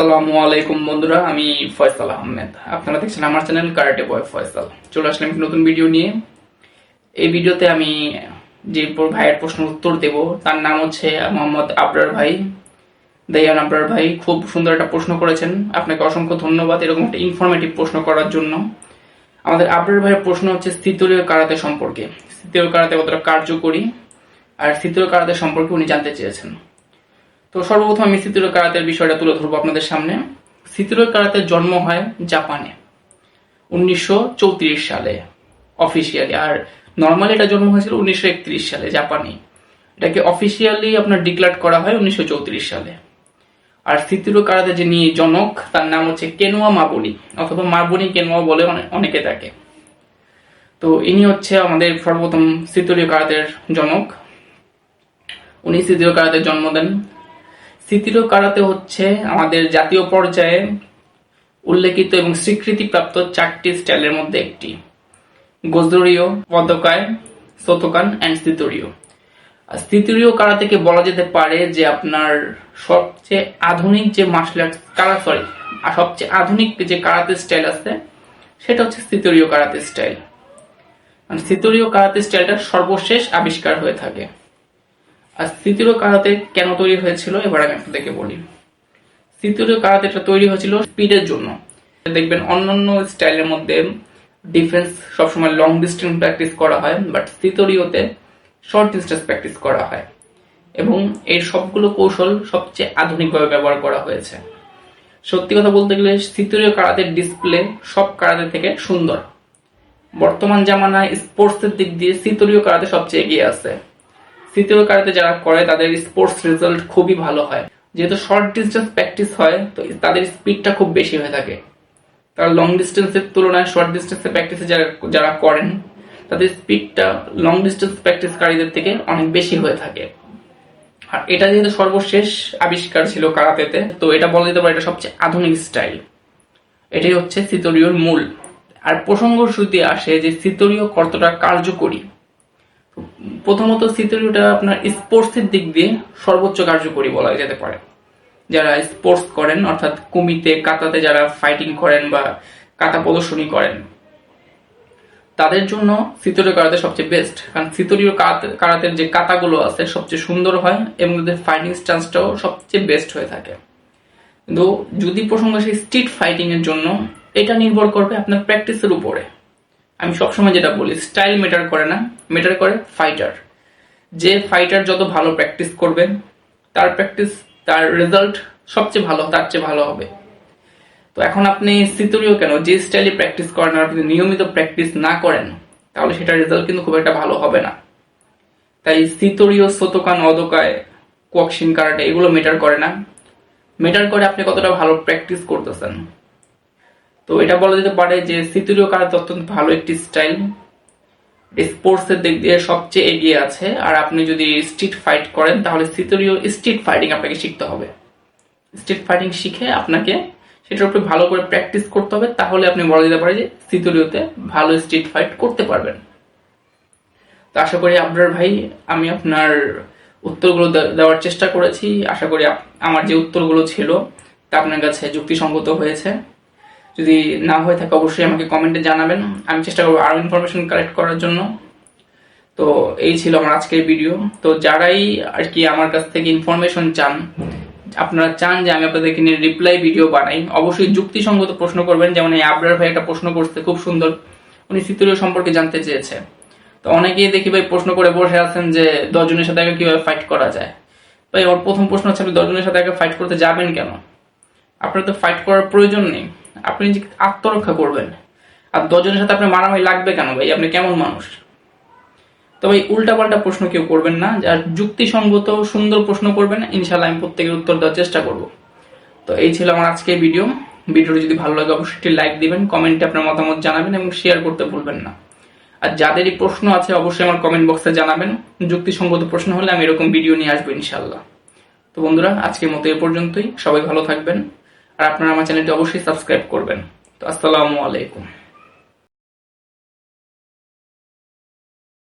আসসালামু আলাইকুম বন্ধুরা, আমি ফয়সাল আহমেদ। আপনারা দেখছেন আমার চ্যানেল কারাটে বয় ফয়সাল। চলে আসলাম একটি নতুন ভিডিও নিয়ে। এই ভিডিওতে আমি যে ভাইয়ের প্রশ্ন উত্তর দেব তার নাম হচ্ছে মোহাম্মদ আবরার ভাই, দেয়ান আবরার ভাই। খুব সুন্দর একটা প্রশ্ন করেছেন, আপনাকে অসংখ্য ধন্যবাদ এরকম একটা ইনফরমেটিভ প্রশ্ন করার জন্য। আমাদের আবরার ভাইয়ের প্রশ্ন হচ্ছে স্থিতলীয় কারাতে সম্পর্কে, স্থিতলীয় কারাতে কতটা কার্যকরী আর স্থিতলীয় কারাতে সম্পর্কে উনি জানতে চেয়েছেন। তো সর্বপ্রথম আমি স্থিতলীয় কারাতের বিষয়টা তুলে ধরবো আপনাদের সামনে। স্থিতলীয় কারাতের জন্ম হয় জাপানে 1934 সালে অফিসিয়ালি, আর নর্মালি এটা জন্ম হয়েছিল 1931 সালে জাপানে। এটাকে অফিসিয়ালি আপনার ডিক্লেয়ার করা হয় 1934 সালে। আর স্থিতলীয় কারাতে যিনি জনক তার নাম হচ্ছে কেনুয়া মাবুনি, অথবা মাবুনি কেনুয়া বলে অনেকে তাকে। তো ইনি হচ্ছে আমাদের সর্বপ্রথম স্থিতলীয় কারাতের জনক। উনি স্থিতলীয় কারাতে জন্ম দেন। স্থিতলীয় কারাতে হচ্ছে আমাদের জাতীয় পর্যায়ে উল্লেখিত এবং স্বীকৃতিপ্রাপ্ত 4টি স্টাইলের মধ্যে একটি। গোজোরিও, পদকায়, সোতোকান এন্ড স্থিতলীয়। স্থিতলীয় কারাতেকে বলা যেতে পারে যে আপনার সবচেয়ে আধুনিক যে মার্শাল আর্টস সবচেয়ে আধুনিক যে কারাতে স্টাইল আছে সেটা হচ্ছে স্থিতলীয় কারাতে স্টাইল। স্থিতলীয় কারাতে স্টাইলটা সর্বশেষ আবিষ্কার হয়ে থাকে। আর স্থিতলীয় কারাতে কেন তৈরি হয়েছিল এবার আমি আপনাদেরকে বলি। স্থিতলীয় কারাতেটা তৈরি হয়েছিল স্পিডের জন্য। দেখবেন অন্যান্য স্টাইলের মধ্যে ডিফেন্স সবসময় লং ডিস্টেন্স প্র্যাকটিস করা হয়, বাট স্থিতলীয়তে শর্ট ডিস্টেন্স প্র্যাকটিস করা হয় এবং এই সবগুলো কৌশল সবচেয়ে আধুনিকভাবে ব্যবহার করা হয়েছে। সত্যি কথা বলতে গেলে স্থিতলীয় কারাতের ডিসপ্লে সব কারাতে থেকে সুন্দর। বর্তমান জামানায় স্পোর্টসের দিক দিয়ে স্থিতলীয় কারাতে সবচেয়ে এগিয়ে আছে। স্থিতলীয় কারাতে যারা করে তাদের স্পোর্টস রেজাল্ট খুবই ভালো হয়, যেহেতু শর্ট ডিস্টেন্স প্র্যাকটিস হয় তো তাদের স্পিডটা খুব বেশি হয়ে থাকে। তারা লং ডিস্টেন্সের তুলনায় শর্ট ডিস্টেন্সের প্র্যাকটিসে যারা করেন তাদের স্পিডটা লং ডিস্টেন্স প্র্যাকটিসকারীদের থেকে অনেক বেশি হয়ে থাকে। আর এটা যেহেতু সর্বশেষ আবিষ্কার ছিল কারাতেতে, তো এটা বলা যেতে পারে এটা সবচেয়ে আধুনিক স্টাইল। এটাই হচ্ছে স্থিতলীয়র মূল। আর প্রসঙ্গ শুরুতে আসে যে স্থিতলীয় কতটা কার্যকরী। প্রথমত স্থিতলীয়টা আপনার স্পোর্টসের দিক দিয়ে সর্বোচ্চ কার্যকরী বলা যেতে পারে। যারা স্পোর্টস করেন অর্থাৎ কুমিতে কাতাতে যারা ফাইটিং করেন বা কাতা প্রদর্শনী করেন তাদের জন্য স্থিতলীয় কারাতে সবচেয়ে বেস্ট। কারণ স্থিতলীয় কারাতের যে কাতাগুলো আছে সবচেয়ে সুন্দর হয় এবং তাদের ফাইটিং স্ট্যান্সটাও সবচেয়ে বেস্ট হয়ে থাকে। কিন্তু যদি প্রসঙ্গ আসে স্ট্রিট ফাইটিং এর জন্য, এটা নির্ভর করবে আপনার প্র্যাকটিসের উপরে। আমি সবসময় যেটা বলি, স্টাইল ম্যাটার করে না, ম্যাটার করে ফাইটার। যে ফাইটার যত ভালো প্র্যাকটিস করবে তার রেজাল্ট সবচেয়ে ভালো, তার চেয়ে ভালো হবে। তো এখন আপনি স্থিতলীয় কেন, যে স্টাইলে প্র্যাকটিস করেন আর আপনি নিয়মিত প্র্যাকটিস না করেন তাহলে সেটার রেজাল্ট কিন্তু খুব একটা ভালো হবে না। তাই স্থিতলীয়, সোতোকান, অদোকায়, কোয়াকশিন কারাটে এগুলো ম্যাটার করে না, ম্যাটার করে আপনি কতটা ভালো প্র্যাকটিস করতেছেন। তো এটা বলা যেতে পারে যে স্থিতলীয় কারাতে অত্যন্ত ভালো একটি স্টাইল, স্পোর্টস এর দিক দিয়ে সবচেয়ে এগিয়ে আছে। আর আপনি যদি স্ট্রিট ফাইট করেন তাহলে স্থিতলীয় স্ট্রিট ফাইটিং আপনাকে শিখতে হবে। স্ট্রিট ফাইটিং শিখে আপনাকে সেটার উপরে ভালো করে প্র্যাকটিস করতে হবে, তাহলে আপনি বলা যেতে পারে যে স্থিতলীয়তে ভালো স্ট্রিট ফাইট করতে পারবেন। তো আশা করি আবরার ভাই আমি আপনার উত্তরগুলো দেওয়ার চেষ্টা করেছি। আশা করি আমার যে উত্তরগুলো ছিল তা আপনার কাছে যুক্তিসঙ্গত হয়েছে। যদি না হয়ে থাকে অবশ্যই আমাকে কমেন্টে জানাবেন, আমি চেষ্টা করবো আরো ইনফরমেশন কালেক্ট করার জন্য। তো এই ছিল আমার আজকের ভিডিও। তো যারাই আর কি আমার কাছ থেকে ইনফরমেশন চান, আপনারা চান যে আমি আপনাদেরকে নিয়ে রিপ্লাই ভিডিও বানাই, অবশ্যই যুক্তিসঙ্গত প্রশ্ন করবেন। যেমন এই আবরার ভাই একটা প্রশ্ন করছে খুব সুন্দর, উনি স্থিতলীয় সম্পর্কে জানতে চেয়েছে। তো অনেকেই দেখি ভাই প্রশ্ন করে বসে আছেন যে 10 জনের সাথে কিভাবে ফাইট করা যায়। ভাই আমার প্রথম প্রশ্ন হচ্ছে, আপনি 10 জনের সাথে ফাইট করতে যাবেন কেন? আপনার তো ফাইট করার প্রয়োজন নেই, আপনি যে আত্মরক্ষা করবেন। আর 10 জনের সাথে আপনার মারামারি লাগবে কেন ভাই? আপনি কেমন মানুষ? তবে উল্টাপাল্টা প্রশ্ন কেউ করবেন না, যার যুক্তিসঙ্গত সুন্দর প্রশ্ন করবেন, ইনশাল্লাহ আমি প্রত্যেকের উত্তর দেওয়ার চেষ্টা করব। তো এই ছিল আমার আজকের ভিডিওটি যদি ভালো লাগে অবশ্যই লাইক দিবেন, কমেন্টে আপনার মতামত জানাবেন এবং শেয়ার করতে ভুলবেন না। আর যাদেরই প্রশ্ন আছে অবশ্যই আমার কমেন্ট বক্সে জানাবেন। যুক্তিসঙ্গত প্রশ্ন হলে আমি এরকম ভিডিও নিয়ে আসবো ইনশাল্লাহ। তো বন্ধুরা আজকের মতো এ পর্যন্তই, সবাই ভালো থাকবেন আর আপনারা আমার চ্যানেলটি অবশ্যই সাবস্ক্রাইব করবেন। তো আসসালামু আলাইকুম।